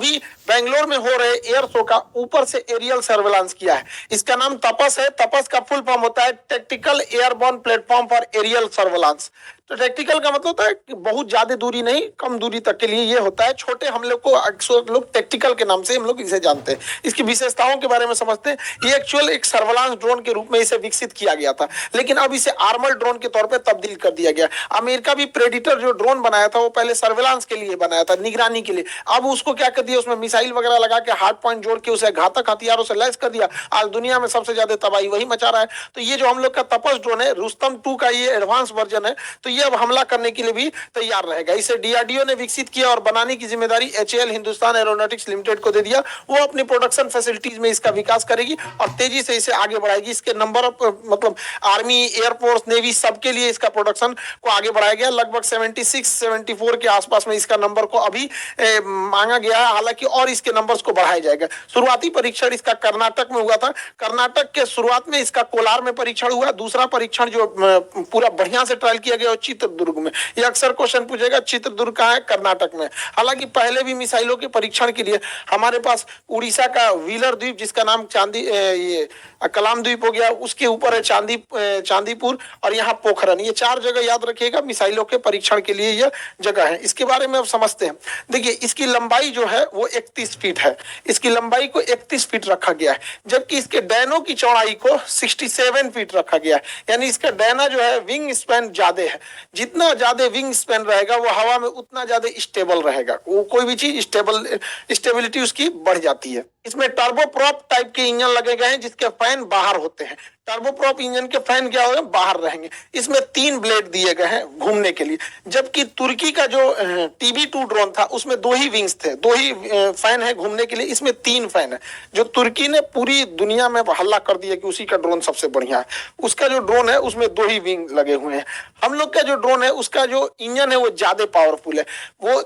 अभी बेंगलोर में हो रहे एयर शो का ऊपर से एरियल सर्वेलांस किया है। इसका नाम तपस है। तपस का फुल फॉर्म होता है tactical airborne platform for aerial surveillance. तो टैक्टिकल का मतलब होता है कि बहुत ज्यादा दूरी नहीं, कम दूरी तक के लिए ये होता है। छोटे हमले को अक्सर लोग टैक्टिकल के नाम से हम लोग इसे जानते हैं। इसकी विशेषताओं के बारे में समझते हैं। ये एक्चुअल एक सर्वेलांस ड्रोन के रूप में इसे विकसित किया गया था, लेकिन अब इसे आर्मर ड्रोन के तौर पर तब्दील कर दिया गया। अमेरिका भी प्रेडिटर जो ड्रोन बनाया था वो पहले सर्वेलांस के लिए बनाया था, निगरानी के लिए। अब उसको क्या कर दिया, उसमें मिसाइल वगैरह लगा के हार्ड पॉइंट जोड़ के उसे घातक हथियारों से लैस कर दिया। आज दुनिया में सबसे ज्यादा तबाही वही मचा रहा है। तो ये जो हम लोग का तपस ड्रोन है, रुस्तम 2 का ये एडवांस वर्जन है, तो ये अब हमला करने के लिए भी तैयार रहेगा। इसे डीआरडीओ ने विकसित किया और बनाने की जिम्मेदारी एचएएल हिंदुस्तान एरोनॉटिक्स लिमिटेड को दे दिया। वो अपनी प्रोडक्शन फैसिलिटीज में इसका विकास करेगी और तेजी से इसे आगे बढ़ाएगी। इसके नंबर ऑफ मतलब आर्मी, एयरफोर्स, नेवी सबके लिए इसका प्रोडक्शन को आगे बढ़ाया गया। लगभग 76-74 के आसपास में इसका नंबर को अभी मांगा गया है, हालांकि और इसके नंबर्स को बढ़ाया जाएगा। शुरुआती परीक्षण इसका कर्नाटक में हुआ था। कर्नाटक के शुरुआत में इसका कोलार में परीक्षण हुआ। दूसरा परीक्षण जो पूरा बढ़िया से ट्रायल किया गया वो चित्रदुर्ग में। ये अक्सर क्वेश्चन पूछेगा चित्रदुर्ग कहाँ है, कर्नाटक में। हालांकि पहले भी मिसाइलों के परीक्षण के लिए हमारे पास उड़ीसा का व्हीलर द्वीप, जिसका नाम ये कलाम द्वीप हो गया, उसके ऊपर है चांदीपुर और यहाँ पोखरन। ये 4 जगह याद रखिएगा, मिसाइलों के परीक्षण के लिए यह जगह है। इसके बारे में अब समझते हैं। देखिए, इसकी लंबाई जो है वो 31 फीट है। इसकी लंबाई को 31 फीट रखा गया है, जबकि इसके डैनों की चौड़ाई को 67 फीट रखा गया है। यानी इसका डैना जो है विंग स्पैन ज्यादा है। जितना ज्यादा विंग स्पैन रहेगा वो हवा में उतना ज्यादा स्टेबल रहेगा। वो कोई भी चीज स्टेबिलिटी उसकी बढ़ जाती है। इसमें टर्बोप्रॉप टाइप के इंजन लगे गए हैं, जिसके फैन बाहर होते हैं। टर्बोप्रॉप इंजन के फैन क्या होंगे, बाहर रहेंगे। इसमें 3 ब्लेड दिए गए हैं घूमने के लिए, जबकि तुर्की का जो TB2 ड्रोन था उसमें 2 ही विंग्स थे, 2 ही फैन है घूमने के लिए। इसमें 3 फैन है। जो तुर्की ने पूरी दुनिया में हल्ला कर दिया कि उसी का ड्रोन सबसे बढ़िया है, उसका जो ड्रोन है उसमें 2 ही विंग लगे हुए हैं। हम लोग का जो ड्रोन है उसका जो इंजन है वो ज्यादा पावरफुल है। वो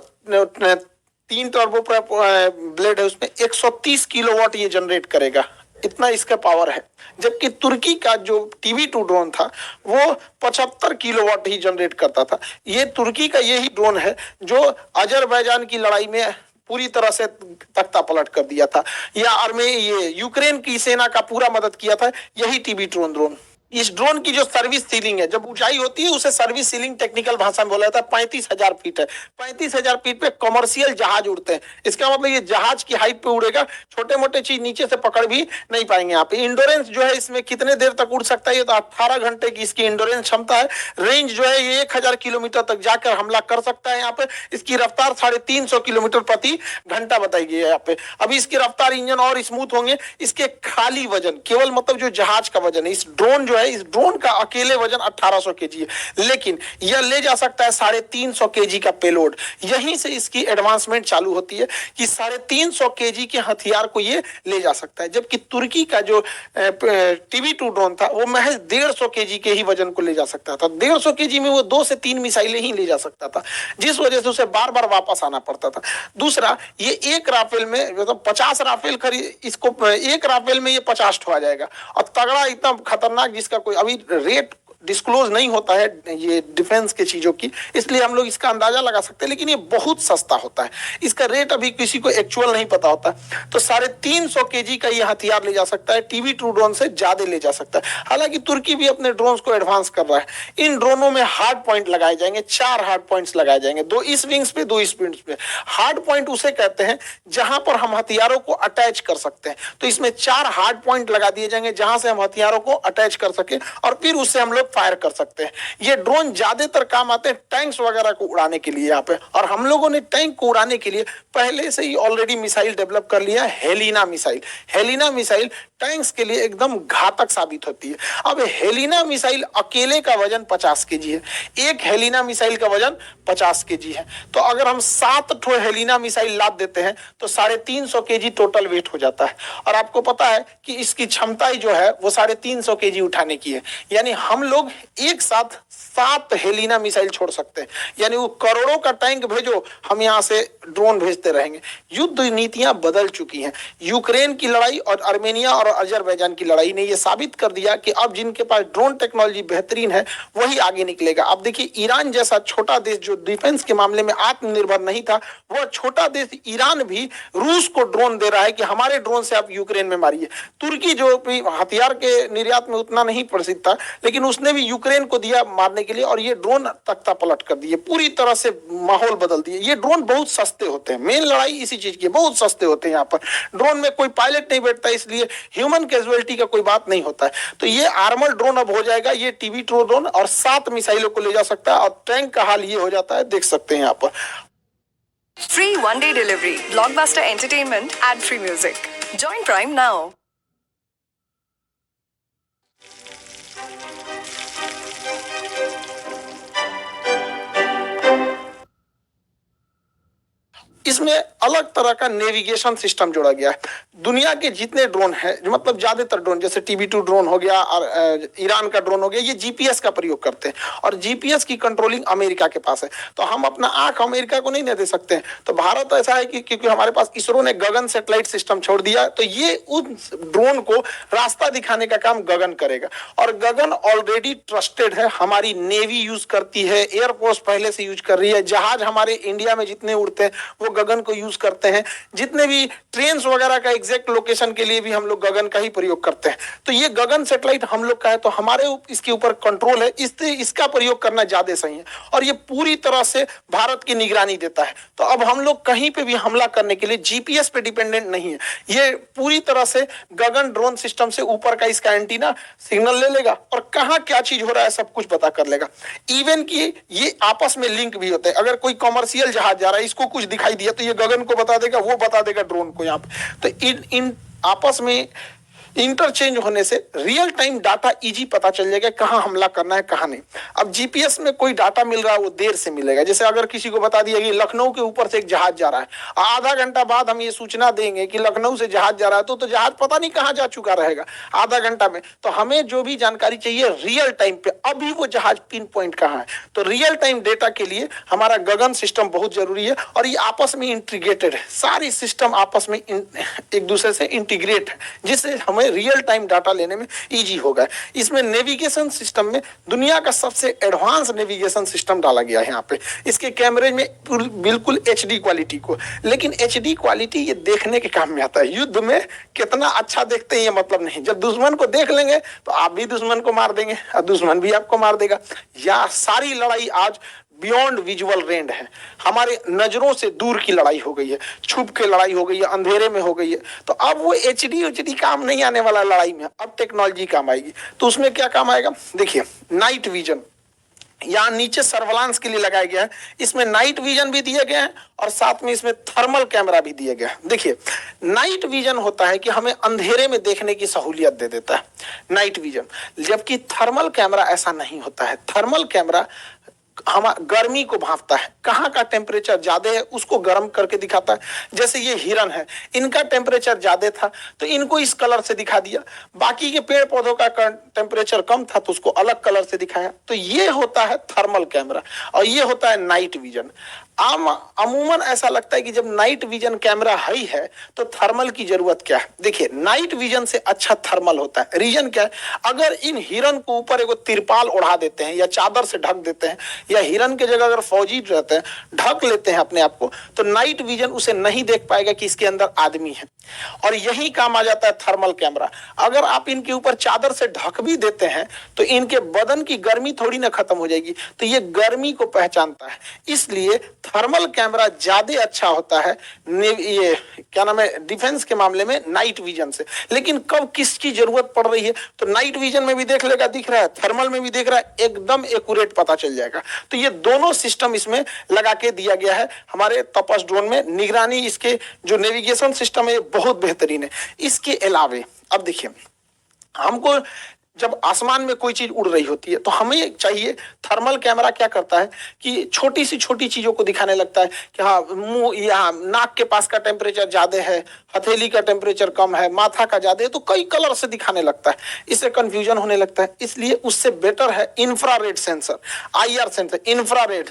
3 टर्बो ब्लेड है, उसमें 130 किलोवाट ये जनरेट करेगा, इतना इसका पावर है। जबकि तुर्की का जो TB2 ड्रोन था वो 75 किलोवाट ही जनरेट करता था। ये तुर्की का यही ड्रोन है जो अजरबैजान की लड़ाई में पूरी तरह से तख्ता पलट कर दिया था, या ये यूक्रेन की सेना का पूरा मदद किया था, यही TB2 ड्रोन। इस ड्रोन की जो सर्विस सीलिंग है, जब ऊंचाई होती है उसे सर्विस सीलिंग टेक्निकल भाषा में बोला जाता है, 35,000 फीट है। 35,000 फीट पे कमर्शियल जहाज उड़ते हैं। इसका मतलब ये जहाज की हाइट पे उड़ेगा, छोटे मोटे चीज नीचे से पकड़ भी नहीं पाएंगे। यहाँ पे इंडोरेंस जो है इसमें कितने देर तक उड़ सकता है, ये तो 18 घंटे की इसकी इंडोरेंस क्षमता है। रेंज जो है ये 1000 किलोमीटर तक जाकर हमला कर सकता है। यहाँ पे इसकी रफ्तार 350 किलोमीटर प्रति घंटा बताई गई है यहाँ पे। अभी इसकी रफ्तार, इंजन और स्मूथ होंगे। इसके खाली वजन, केवल मतलब जो जहाज का वजन है, इस ड्रोन जो है, इस ड्रोन का अकेले वजन 1800 केजी है, लेकिन यह ले जा सकता है 350 केजी का पेलोड। यहीं से इसकी एडवांसमेंट चालू होती है कि 350 केजी के हथियार को ये ले जा सकता है। जबकि तुर्की का जो TB2 ड्रोन था वो महज 150 केजी के ही वजन को ले जा सकता था। 150 केजी में वो 2 से 3 मिसाइलें ही ले जा सकता था, जिस वजह से उसे बार बार वापस आना पड़ता था। दूसरा, ये एक राफेल में मतलब 50 राफेल खरीद, इसको एक राफेल में ये 50 ठो आ जाएगा। और तगड़ा, इतना खतरनाक, जिसका कोई अभी रेट डिस्क्लोज नहीं होता है ये डिफेंस के चीजों की, इसलिए हम लोग इसका अंदाजा लगा सकते हैं। लेकिन ये बहुत सस्ता होता है, इसका रेट अभी किसी को एक्चुअल नहीं पता होता। तो 350 केजी का ये हथियार ले जा सकता है, TB2 ड्रोन से ज्यादा ले जा सकता है। हालांकि तुर्की भी अपने ड्रोन्स को एडवांस कर रहा है। इन ड्रोनों में हार्ड पॉइंट लगाए जाएंगे, 4 हार्ड पॉइंट्स लगाए जाएंगे, 2 इस विंग्स पे, 2 इस विंग्स पे। हार्ड पॉइंट उसे कहते हैं जहां पर हम हथियारों को अटैच कर सकते हैं। तो इसमें 4 हार्ड पॉइंट लगा दिए जाएंगे जहां से हम हथियारों को अटैच कर सके और फिर उससे हम लोग फायर कर सकते हैं। ये ड्रोन ज्यादातर काम आते हैं टैंक्स वगैरह को उड़ाने के लिए यहाँ पे। और हम लोगों ने टैंक को उड़ाने के लिए पहले से ही ऑलरेडी मिसाइल डेवलप कर लिया, Helina missile. Helina missile tanks के लिए एकदम घातक साबित होती है। अब हेलिना मिसाइल अकेले का वजन 50 केजी है। एक हेलिना मिसाइल का वजन 50 केजी है। तो अगर हम 7 ठो हेलिना मिसाइल लाद देते हैं तो 350 केजी टोटल वेट हो जाता है। और आपको पता है कि इसकी क्षमता ही जो है वो 350 केजी उठाने की है। यानी हम लोग लोग एक साथ 7 हेलिना मिसाइल छोड़ सकते हैं, यानी वो करोड़ों का टैंक भेजो, हम यहां से ड्रोन भेजते रहेंगे। युद्ध नीतियां बदल चुकी हैं। यूक्रेन की लड़ाई और आर्मेनिया और अजरबैजान की लड़ाई ने यह साबित कर दिया कि अब जिनके पास ड्रोन टेक्नोलॉजी बेहतरीन है वही आगे निकलेगा। अब देखिए, ईरान जैसा छोटा देश जो डिफेंस के मामले में आत्मनिर्भर नहीं था, वह छोटा देश ईरान भी रूस को ड्रोन दे रहा है कि हमारे ड्रोन से आप यूक्रेन में मारिए। तुर्की जो भी हथियार के निर्यात में उतना नहीं प्रसिद्ध था, लेकिन उसने भी यूक्रेन को दिया मारने के लिए, और ये ड्रोन तख्ता पलट कर दिए, पूरी तरह से माहौल बदल दिए। ये ड्रोन बहुत सस्ते होते हैं, मेन लड़ाई इसी चीज की, बहुत सस्ते होते हैं। यहाँ पर ड्रोन में कोई पायलट नहीं बैठता, इसलिए ह्यूमन कैजुअलिटी का कोई बात नहीं होता है। तो ये आर्मर ड्रोन अब हो जाएगा, ये टीवी ड्रोन, और 7 मिसाइलों को ले जा सकता है। और टैंक का हाल ये हो जाता है, देख सकते हैं यहाँ पर। Free one-day delivery, Blockbuster Entertainment, ad-free music. Join Prime now. इसमें अलग तरह का नेविगेशन सिस्टम जोड़ा गया है। दुनिया के जितने ड्रोन हैं, मतलब ज्यादातर ड्रोन, जैसे TB2 ड्रोन हो गया और ईरान का ड्रोन हो गया, ये GPS का प्रयोग करते हैं, और GPS की कंट्रोलिंग अमेरिका के पास है। तो हम अपना आंख अमेरिका को नहीं दे सकते हैं। तो भारत ऐसा है कि क्योंकि हमारे पास इसरो ने गगन सैटेलाइट सिस्टम छोड़ दिया, तो ये उस ड्रोन को रास्ता दिखाने का काम गगन करेगा। और गगन ऑलरेडी ट्रस्टेड है, हमारी नेवी यूज करती है, एयरफोर्स पहले से यूज कर रही है, जहाज हमारे इंडिया में जितने उड़ते हैं वो गगन को यूज करते हैं। जितने भी ट्रेन वगैरह का एग्जैक्ट लोकेशन के लिए भी हम लोग गगन का ही प्रयोग करते हैं। तो ये गगन सैटेलाइट हम लोग का है, तो हमारे इसके ऊपर कंट्रोल है, इसका प्रयोग करना ज्यादा सही है। और ये पूरी तरह से भारत की निगरानी देता है। तो अब हम लोग कहीं पे भी हमला करने के लिए GPS पे डिपेंडेंट नहीं है। ये पूरी तरह से गगन ड्रोन सिस्टम से ऊपर का इसका एंटीना सिग्नल ले लेगा और कहाँ क्या चीज हो रहा है सब कुछ पता कर लेगा। इवन कि ये आपस में लिंक भी होते हैं। अगर कोई कमर्शियल जहाज जा रहा है, इसको कुछ दिखाई दिया तो ये गगन को बता देगा, वो बता देगा ड्रोन को यहाँ पे। तो इन आपस में इंटरचेंज होने से रियल टाइम डाटा इजी पता चल जाएगा कहाँ हमला करना है कहाँ नहीं। अब GPS में कोई डाटा मिल रहा है वो देर से मिलेगा। जैसे अगर किसी को बता दिया कि लखनऊ के ऊपर से एक जहाज जा रहा है, आधा घंटा बाद हम ये सूचना देंगे कि लखनऊ से जहाज जा रहा है, तो जहाज पता नहीं कहाँ जा चुका रहेगा आधा घंटा में। तो हमें जो भी जानकारी चाहिए रियल टाइम पे, अभी वो जहाज पिन पॉइंट कहाँ है। तो रियल टाइम डेटा के लिए हमारा गगन सिस्टम बहुत जरूरी है, और ये आपस में इंटीग्रेटेड है। सारी सिस्टम आपस में एक दूसरे से इंटीग्रेट है, जिससे हमें रियल टाइम डाटा लेने में इजी होगा। इसमें नेविगेशन सिस्टम में दुनिया का सबसे एडवांस नेविगेशन सिस्टम डाला गया है यहाँ पे। इसके कैमरे में बिल्कुल HD क्वालिटी को, लेकिन HD क्वालिटी ये देखने के काम में आता है। युद्ध में कितना अच्छा देखते हैं ये मतलब नहीं। जब दुश्मन को देख लेंगे तो आप भी दुश्मन को मार देंगे और दुश्मन भी आपको मार देगा। या सारी लड़ाई आज बियॉन्ड विजुअल रेंज है, हमारे नजरों से दूर की लड़ाई हो गई है, छुप के लड़ाई हो गई है, अंधेरे में हो गई है। तो अब वो HD काम नहीं आने वाला लड़ाई में, अब टेक्नोलॉजी काम आएगी। तो उसमें क्या काम आएगा, देखिए नाइट विजन यहाँ नीचे सर्वेलांस के लिए लगाया गया है। इसमें नाइट विजन भी दिए गए हैं और साथ में इसमें थर्मल कैमरा भी दिए गए हैं। देखिए नाइट विजन होता है कि हमें अंधेरे में देखने की सहूलियत दे देता है नाइट विजन, जबकि थर्मल कैमरा ऐसा नहीं होता है। थर्मल कैमरा हम गर्मी को भांपता है, कहाँ का टेम्परेचर ज्यादा है उसको गर्म करके दिखाता है। जैसे ये हिरन है, इनका टेम्परेचर ज्यादा था तो इनको इस कलर से दिखा दिया, बाकी के पेड़ पौधों का टेम्परेचर कम था तो उसको अलग कलर से दिखाया। तो ये होता है थर्मल कैमरा और ये होता है नाइट विजन। अमूमन ऐसा लगता है कि जब नाइट विजन कैमरा ही है तो थर्मल की जरूरत क्या है। देखिए नाइट विजन से अच्छा थर्मल होता है। रीजन क्या है, अगर इन हिरन को ऊपर एगो तिरपाल ओढ़ा देते हैं या चादर से ढक देते हैं, या हिरन के जगह अगर फौजी रहते हैं ढक लेते हैं अपने आप को, तो नाइट विजन उसे नहीं देख पाएगा कि इसके अंदर आदमी है। और यही काम आ जाता है थर्मल कैमरा। अगर आप इनके ऊपर चादर से ढक भी देते हैं तो इनके बदन की गर्मी थोड़ी ना खत्म हो जाएगी, तो ये गर्मी को पहचानता है। इसलिए थर्मल कैमरा ज्यादा अच्छा होता है ये क्या नाम है डिफेंस के मामले में नाइट विजन से। लेकिन कब किसकी जरूरत पड़ रही है तो नाइट विजन में भी देख लेगा, दिख रहा है, थर्मल में भी देख रहा है, एकदम एक्यूरेट पता चल जाएगा। तो ये दोनों सिस्टम इसमें लगा के दिया गया है हमारे तपस ड्रोन में। निगरानी इसके जो नेविगेशन सिस्टम है बहुत बेहतरीन है। इसके अलावे अब देखिए हमको जब आसमान में कोई चीज उड़ रही होती है तो हमें चाहिए, थर्मल कैमरा क्या करता है कि छोटी सी छोटी चीजों को दिखाने लगता है कि हाँ मुंह, यहाँ नाक के पास का टेम्परेचर ज्यादा है, हथेली का टेम्परेचर कम है, माथा का ज्यादा है, तो कई कलर से दिखाने लगता है, इससे कंफ्यूजन होने लगता है। इसलिए उससे बेटर है infrared sensor, IR sensor, infrared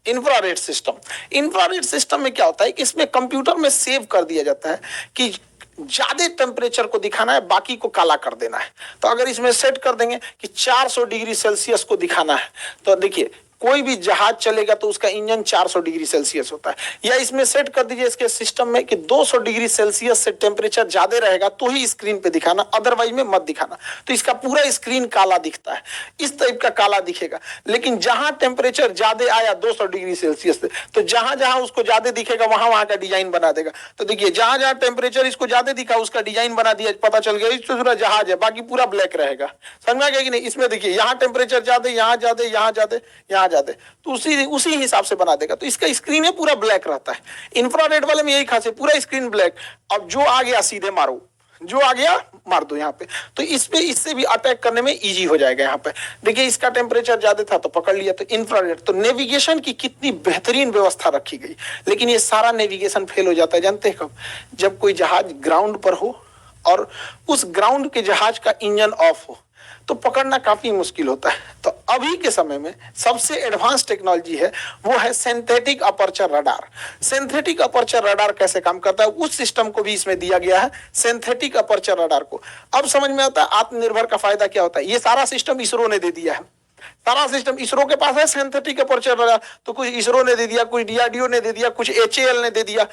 infrared system. Infrared system में क्या होता है कि इसमें कंप्यूटर में सेव कर दिया जाता है कि ज्यादा टेम्परेचर को दिखाना है, बाकी को काला कर देना है। तो अगर इसमें सेट कर देंगे कि 400 डिग्री सेल्सियस को दिखाना है, तो देखिए कोई भी जहाज चलेगा तो उसका इंजन 400 डिग्री सेल्सियस होता है। या इसमें सेट कर दीजिए इसके सिस्टम में कि 200 डिग्री सेल्सियस से टेम्परेचर ज्यादा रहेगा तो ही स्क्रीन पे दिखाना, अदरवाइज में मत दिखाना। तो इसका पूरा स्क्रीन काला दिखता है, इस टाइप का काला दिखेगा। लेकिन जहां टेम्परेचर ज्यादा आया 200 डिग्री सेल्सियस से, तो जहां जहां उसको ज्यादा दिखेगा वहां वहां का डिजाइन बना देगा। तो देखिए जहां जहां टेम्परेचर इसको ज्यादा दिखा उसका डिजाइन बना दिया, पता चल गया इस पूरा जहाज है, बाकी पूरा ब्लैक रहेगा। समझ में आ गया कि नहीं? इसमें देखिए यहाँ टेम्परेचर ज्यादा, यहाँ ज्यादा, यहाँ ज्यादा, यहाँ ज्यादा, तो उसी हिसाब से बना देगा। तो इसका स्क्रीन है पूरा ब्लैक रहता है। इंफ्रारेड वाले में यही खास है, पूरा स्क्रीन ब्लैक। अब जो आ गया सीधे मारो, जो आ गया मार दो यहाँ पे। तो इस पे इससे भी अटैक करने में इजी हो जाएगा। यहाँ पे देखिए इसका टेम्परेचर ज्यादा था तो पकड़ लिया, तो इंफ्रारेड। तो नेविगेशन की कितनी बेहतरीन व्यवस्था रखी गई। लेकिन ये सारा नेविगेशन फेल हो जाता है, जानते हैं कब? जब कोई जहाज ग्राउंड पर हो और उस ग्राउंड के जहाज का इंजन ऑफ हो, तो पकड़ना काफी मुश्किल होता है। तो अभी के समय में सबसे एडवांस टेक्नोलॉजी है वो है synthetic aperture radar. Synthetic aperture radar कैसे काम करता है उस सिस्टम को भी इसमें दिया गया है, सिंथेटिक अपर्चर रडार को। अब समझ में आता है आत्मनिर्भर का फायदा क्या होता है। ये सारा सिस्टम इसरो ने दे दिया है, सारा सिस्टम इसरो के पास है। सिंथेटिक अपर्चर रडार तो कुछ इसरो ने दे दिया, कुछ डीआरडीओ ने दे दिया, कुछ एचएएल ने दे दिया,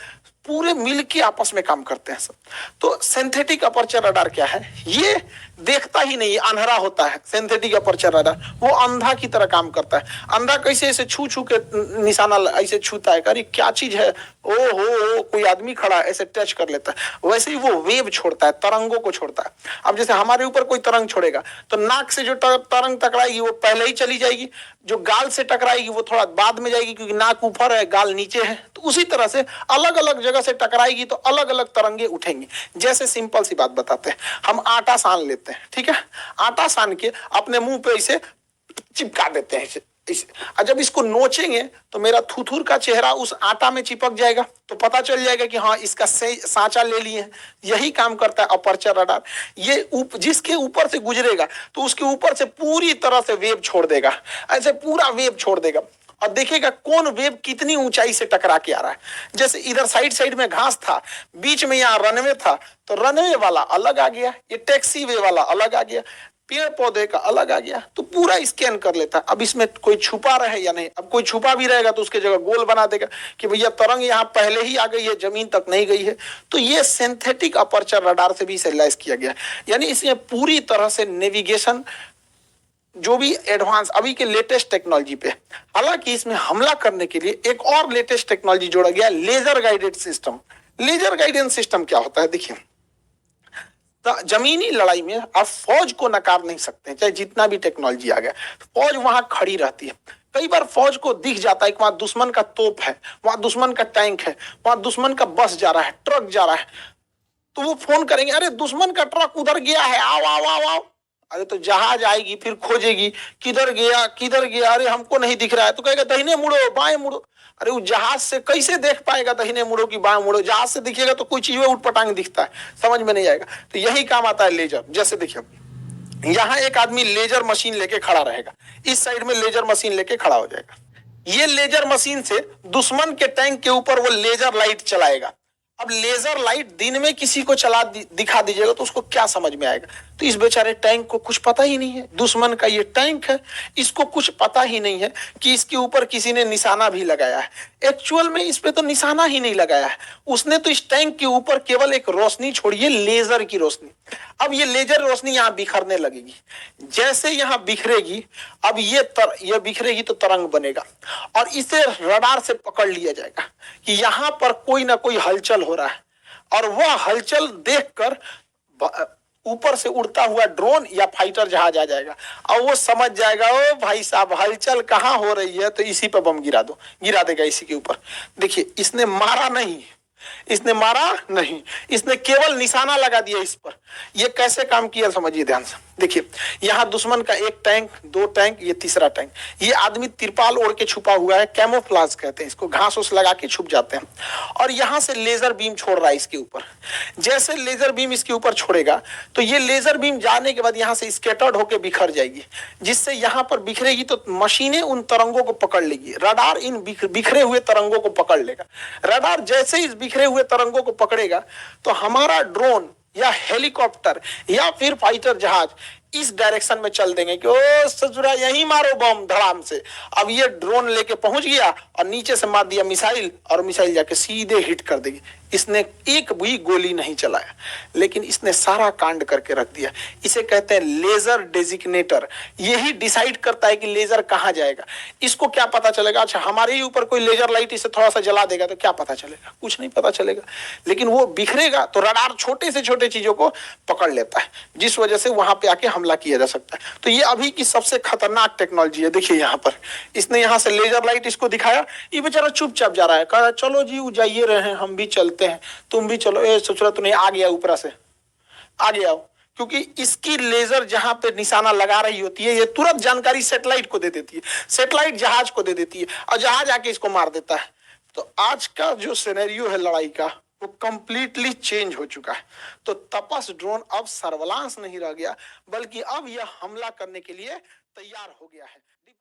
पूरे मिलके आपस में काम करते हैं सब। तो सिंथेटिक अपर्चर रडार क्या है? ये देखता ही नहीं, अंधा होता है। सिंथेटिक अपर्चर रडार वो अंधा की तरह काम करता है। अंधा कैसे ऐसे छू छू के निशाना ऐसे छूता है, अरे क्या चीज है, ओ हो कोई आदमी खड़ा है, ऐसे टच कर लेता है। वैसे ही वो वेव छोड़ता है, तरंगों को छोड़ता है। अब जैसे हमारे ऊपर कोई तरंग छोड़ेगा तो नाक से जो तरंग टकराएगी वो पहले ही चली जाएगी, जो गाल से टकराएगी वो थोड़ा बाद में जाएगी, क्योंकि नाक ऊपर है गाल नीचे है। तो उसी तरह से अलग अलग जगह से टकराएगी तो अलग अलग तरंगे उठेंगी। जैसे सिंपल सी बात बताते हैं, हम आटा सान लेते हैं, ठीक है, आटा सान के अपने मुंह पे इसे चिपका देते हैं इसे। और जब इसको नोचेंगे तो मेरा थुथुर का चेहरा उस आटा में चिपक जाएगा, तो पता चल जाएगा कि हाँ इसका सांचा ले लिए हैं। यही काम करता है अपर्चर रडार। ये जिसके ऊपर से गुजरेगा तो उसके ऊपर से पूरी तरह से वेव छोड़ देगा, ऐसे पूरा वेव छोड़ देगा, और देखेगा कौन वेव कितनी ऊंचाई से टकरा के आ रहा है। जैसे इधर साइड साइड में घास था, बीच में यहाँ रनवे था, तो रनवे वाला अलग आ गया, ये टैक्सी वे वाला अलग आ गया, पेड़ पौधे का अलग आ गया, तो पूरा स्कैन कर लेता। अब इसमें कोई छुपा रहे या नहीं, अब कोई छुपा भी रहेगा तो उसके जगह गोल बना देगा कि भैया तरंग यहाँ पहले ही आ गई है, जमीन तक नहीं गई है। तो ये सिंथेटिक अपर्चर रडार से भी इसे लैस किया गया, यानी इसमें पूरी तरह से नेविगेशन जो भी एडवांस अभी के लेटेस्ट टेक्नोलॉजी पे। हालांकि इसमें हमला करने के लिए एक और लेटेस्ट टेक्नोलॉजी जोड़ा गया, laser guided system. Laser guidance system क्या होता है? देखिए जमीनी लड़ाई में आप फौज को नकार नहीं सकते, चाहे जितना भी टेक्नोलॉजी आ गया, फौज वहां खड़ी रहती है। कई बार फौज को दिख जाता है कि वहां दुश्मन का तोप है, वहां दुश्मन का टैंक है, वहां दुश्मन का बस जा रहा है, ट्रक जा रहा है, तो वो फोन करेंगे, अरे दुश्मन का ट्रक उधर गया है, आओ आओ आओ आओ। अरे तो जहाज आएगी, फिर खोजेगी किधर गया किधर गया, अरे हमको नहीं दिख रहा है, तो कहेगा दाहिने मुड़ो बाएं मुड़ो। अरे वो जहाज से कैसे देख पाएगा दाहिने मुड़ो कि बाएं मुड़ो? जहाज से दिखेगा तो कोई चीज उठपटांग दिखता है, समझ में नहीं आएगा। तो यही काम आता है लेजर। जैसे देखिए यहाँ एक आदमी लेजर मशीन लेके खड़ा रहेगा, इस साइड में लेजर मशीन लेके खड़ा हो जाएगा। ये लेजर मशीन से दुश्मन के टैंक के ऊपर वो लेजर लाइट चलाएगा। अब लेजर लाइट दिन में किसी को दिखा दीजिएगा तो उसको क्या समझ में आएगा? तो इस बेचारे टैंक को कुछ पता ही नहीं है, दुश्मन का ये टैंक है, इसको कुछ पता ही नहीं है कि इसके ऊपर किसी ने निशाना भी लगाया है। एक्चुअल में इस पे तो निशाना ही नहीं लगाया है, उसने तो इस टैंक के ऊपर केवल एक रोशनी छोड़ी है, लेजर की रोशनी। अब ये लेजर रोशनी यहाँ बिखरने लगेगी, जैसे यहाँ बिखरेगी, अब ये बिखरेगी तो तरंग बनेगा, और इसे रडार से पकड़ लिया जाएगा कि यहाँ पर कोई ना कोई हलचल हो रहा है, और वह हलचल देखकर ऊपर से उड़ता हुआ ड्रोन या फाइटर जहाज आ जाएगा, और वो समझ जाएगा ओ भाई साहब हलचल कहाँ हो रही है, तो इसी पर बम गिरा दो, गिरा देगा इसी के ऊपर। देखिए इसने मारा नहीं, इसने मारा नहीं, इसने केवल निशाना लगा दिया इस पर। ये कैसे काम किया समझिए ध्यान से। देखिए यहां दुश्मन का एक टैंक, दो टैंक, ये तीसरा टैंक। ये आदमी तिरपाल ओढ़ के छुपा हुआ है, कैमोफ्लाज कहते हैं इसको, घास उस लगा के छुप जाते हैं। और यहां से लेजर बीम छोड़ रहा है इसके ऊपर। जैसे लेजर बीम इसके ऊपर छोड़ेगा तो ये लेजर बीम जाने के बाद यहां से स्कैटर्ड होकर बिखर जाएगी, जिससे यहां पर बिखरेगी तो मशीनें उन तरंगों को पकड़ लेगी। रडार इन बिखरे हुए तरंगों को पकड़ लेगा। रडार जैसे इस बिखरे हुए तरंगों को पकड़ेगा तो हमारा ड्रोन या हेलीकॉप्टर या फिर फाइटर जहाज इस डायरेक्शन में चल देंगे कि ओ ससुरा यहीं मारो बम धड़ाम से। अब ये ड्रोन लेके पहुंच गया और नीचे से मार दिया मिसाइल, और मिसाइल जाके सीधे हिट कर देगी। इसने एक भी गोली नहीं चलाया, लेकिन इसने सारा कांड करके रख दिया। इसे कहते हैं लेजर डेजिग्नेटर। यही डिसाइड करता है कि लेजर कहां जाएगा। इसको क्या पता चलेगा? अच्छा हमारे ही ऊपर कोई लेजर लाइट इसे थोड़ा सा जला देगा तो क्या पता चलेगा? कुछ नहीं पता चलेगा। लेकिन वो बिखरेगा तो रडार छोटे से छोटे चीजों को पकड़ लेता है, जिस वजह से वहां पे आके हमला किया जा सकता है। तो ये अभी की सबसे खतरनाक टेक्नोलॉजी है। देखिए यहाँ पर इसने यहाँ से लेजर लाइट इसको दिखाया, ये बेचारा चुपचाप जा रहा है, कहा चलो जी जाइए रहे हैं, हम भी चलते हैं, तुम भी चलो। ए सोच रहा तू नहीं, आ गया ऊपर से, आ गया। क्योंकि इसकी लेजर जहां पे निशाना लगा रही होती है ये तुरंत जानकारी सैटेलाइट को दे देती है, सैटेलाइट जहाज को दे देती है और जहाज आके इसको मार देता है। तो आज का जो सिनेरियो है लड़ाई का वो कंप्लीटली चेंज हो चुका है। तो तपस ड्रोन अब सर्विलांस नहीं रह गया, बल्कि अब यह हमला करने के लिए तैयार हो गया है।